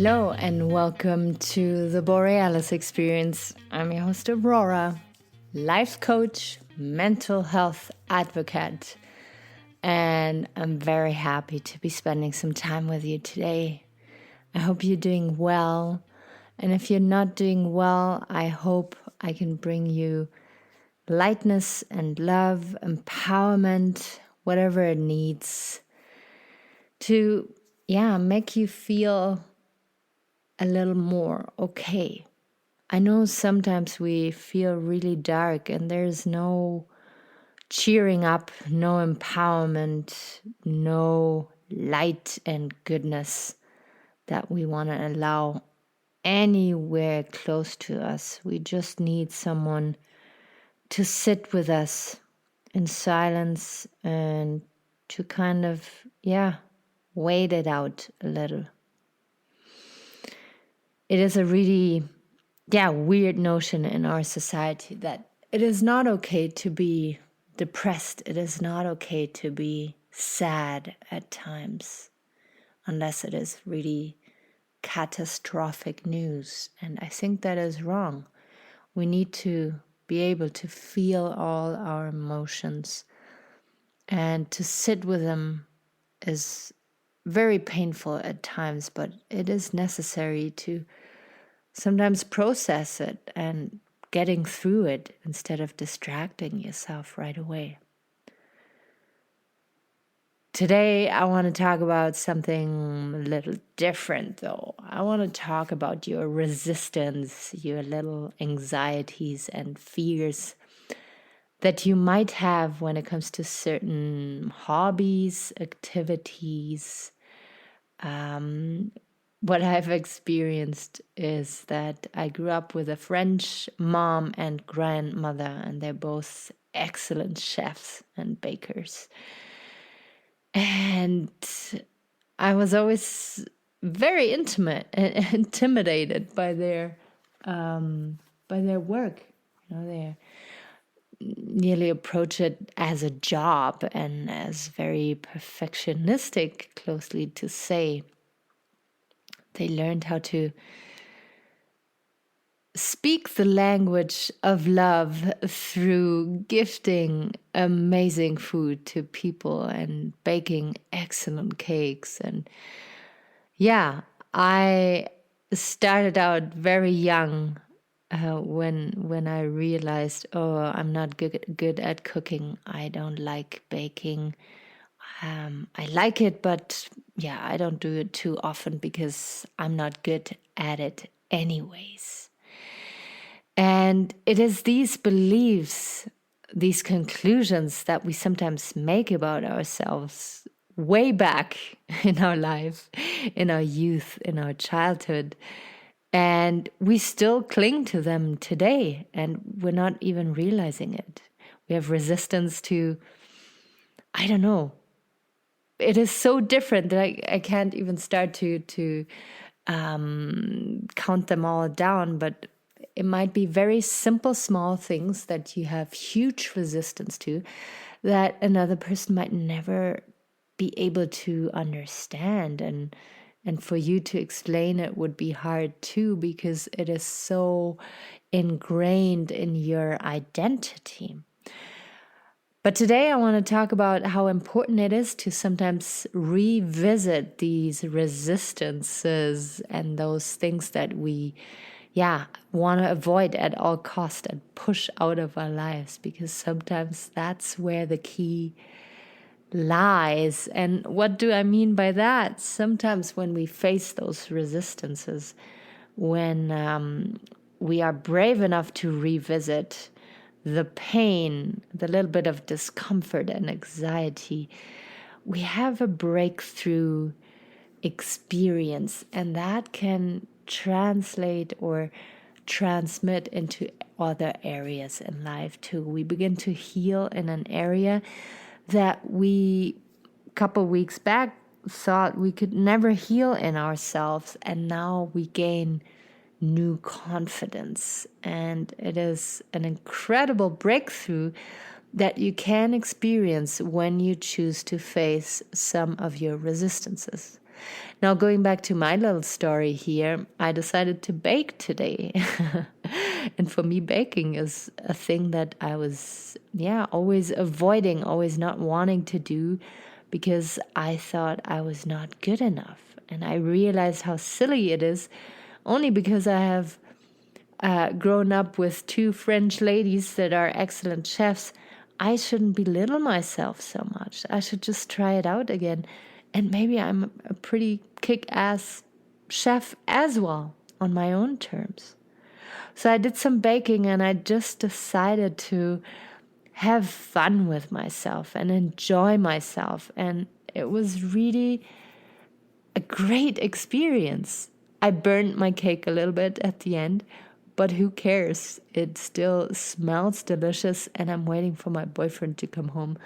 Hello and welcome to the Borealis Experience. I'm your host Aurora, life coach, mental health advocate, and I'm very happy to be spending some time with you today. I hope you're doing well, and if you're not doing well, I hope I can bring you lightness and love, empowerment, whatever it needs to, make you feel a little more okay. I know sometimes we feel really dark and there's no cheering up, no empowerment, no light and goodness that we want to allow anywhere close to us. We just need someone to sit with us in silence and to kind of, wait it out a little. It is a really, weird notion in our society that it is not okay to be depressed. It is not okay to be sad at times, unless it is really catastrophic news. And I think that is wrong. We need to be able to feel all our emotions, and to sit with them is very painful at times, but it is necessary to sometimes process it and getting through it instead of distracting yourself right away. Today, I want to talk about something a little different, though. I want to talk about your resistance, your little anxieties and fears that you might have when it comes to certain hobbies, activities. What I've experienced is that I grew up with a French mom and grandmother, and they're both excellent chefs and bakers. And I was always very intimidated by their work. They nearly approach it as a job and as very perfectionistic, closely to say. They learned how to speak the language of love through gifting amazing food to people and baking excellent cakes. And I started out very young when I realized, I'm not good at cooking. I don't like baking. I like it, but I don't do it too often because I'm not good at it anyways. And it is these beliefs, these conclusions that we sometimes make about ourselves way back in our life, in our youth, in our childhood. And we still cling to them today, and we're not even realizing it. We have resistance to, I don't know. It is so different that I can't even start to count them all down, but it might be very simple, small things that you have huge resistance to that another person might never be able to understand. And for you to explain it would be hard too, because it is so ingrained in your identity. But today I want to talk about how important it is to sometimes revisit these resistances and those things that we, want to avoid at all costs and push out of our lives, because sometimes that's where the key lies. And what do I mean by that? Sometimes when we face those resistances, when we are brave enough to revisit the pain, the little bit of discomfort and anxiety, we have a breakthrough experience, and that can translate or transmit into other areas in life too. We begin to heal in an area that we, a couple weeks back, thought we could never heal in ourselves, and now we gain new confidence. And it is an incredible breakthrough that you can experience when you choose to face some of your resistances. Now, going back to my little story here, I decided to bake today. And for me, baking is a thing that I was, always avoiding, always not wanting to do because I thought I was not good enough. And I realized how silly it is only because I have grown up with two French ladies that are excellent chefs. I shouldn't belittle myself so much. I should just try it out again. And maybe I'm a pretty kick-ass chef as well on my own terms. So I did some baking and I just decided to have fun with myself and enjoy myself. And it was really a great experience. I burned my cake a little bit at the end, but who cares? It still smells delicious, and I'm waiting for my boyfriend to come home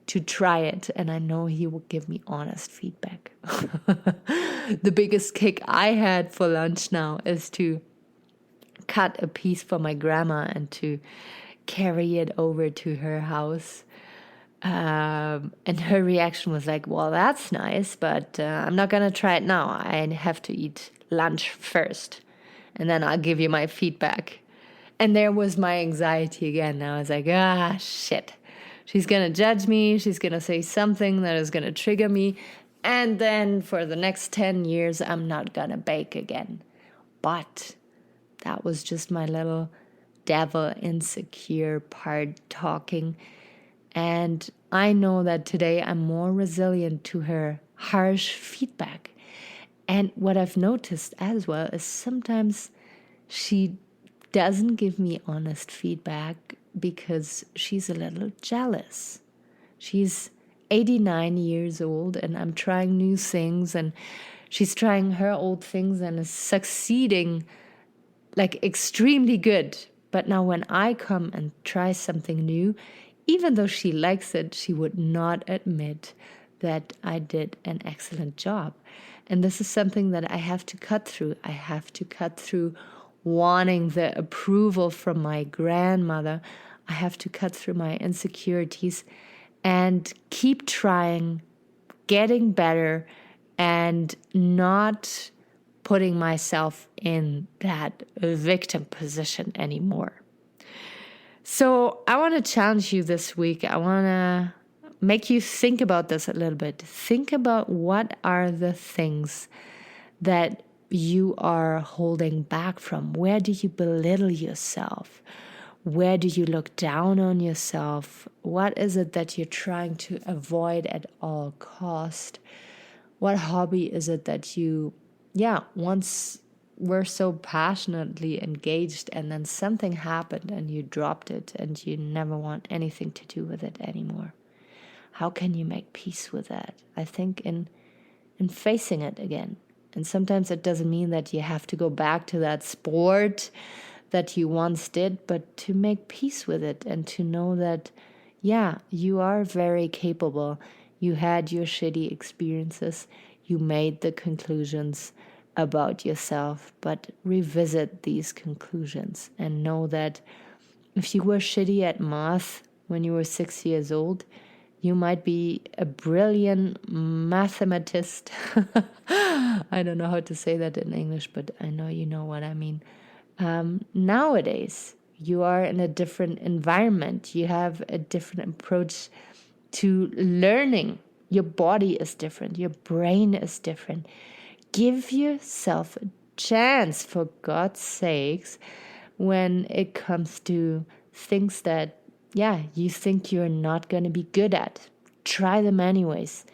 to try it, and I know he will give me honest feedback. The biggest kick I had for lunch now is to cut a piece for my grandma and to carry it over to her house. And her reaction was like, well, that's nice, but I'm not going to try it now. I have to eat lunch first, and then I'll give you my feedback. And there was my anxiety again. I was like, shit. She's going to judge me. She's going to say something that is going to trigger me. And then for the next 10 years, I'm not going to bake again. But that was just my little devil insecure part talking. And I know that today I'm more resilient to her harsh feedback. And what I've noticed as well is sometimes she doesn't give me honest feedback because she's a little jealous. She's 89 years old and I'm trying new things, and she's trying her old things and is succeeding like extremely good. But now when I come and try something new, even though she likes it, she would not admit that I did an excellent job. And this is something that I have to cut through. I have to cut through wanting the approval from my grandmother. I have to cut through my insecurities and keep trying, getting better, and not putting myself in that victim position anymore. So I want to challenge you this week. I want to make you think about this a little bit. Think about what are the things that you are holding back from. Where do you belittle yourself? Where do you look down on yourself? What is it that you're trying to avoid at all cost? What hobby is it that you, once were so passionately engaged and then something happened and you dropped it and you never want anything to do with it anymore? How can you make peace with that? I think in facing it again. And sometimes it doesn't mean that you have to go back to that sport that you once did, but to make peace with it and to know that, you are very capable. You had your shitty experiences. You made the conclusions about yourself, but revisit these conclusions and know that if you were shitty at math when you were 6 years old, you might be a brilliant mathematist. I don't know how to say that in English, but I know you know what I mean. Nowadays, you are in a different environment. You have a different approach to learning. Your body is different. Your brain is different. Give yourself a chance, for God's sakes, when it comes to things that you think you're not going to be good at. Try them anyways.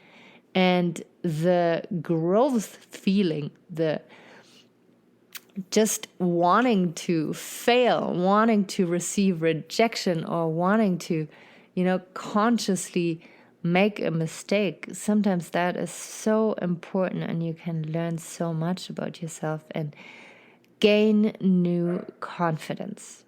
And the growth feeling, the just wanting to fail, wanting to receive rejection, or wanting to, consciously make a mistake, sometimes that is so important, and you can learn so much about yourself and gain new confidence.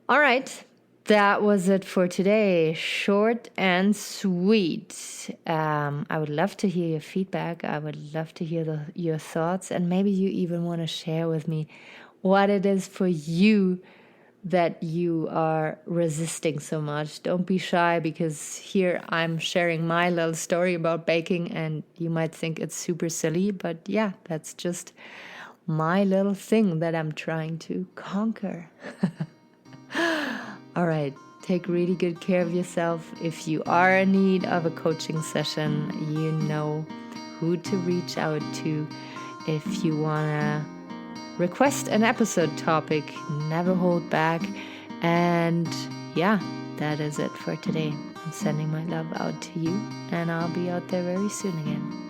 All right. That was it for today. Short and sweet. I would love to hear your feedback. I would love to hear your thoughts. And maybe you even want to share with me what it is for you that you are resisting so much. Don't be shy, because here I'm sharing my little story about baking and you might think it's super silly, but yeah, that's just my little thing that I'm trying to conquer. All right, take really good care of yourself. If you are in need of a coaching session, you know who to reach out to. If you want to request an episode topic, never hold back. And yeah, that is it for today. I'm sending my love out to you, and I'll be out there very soon again.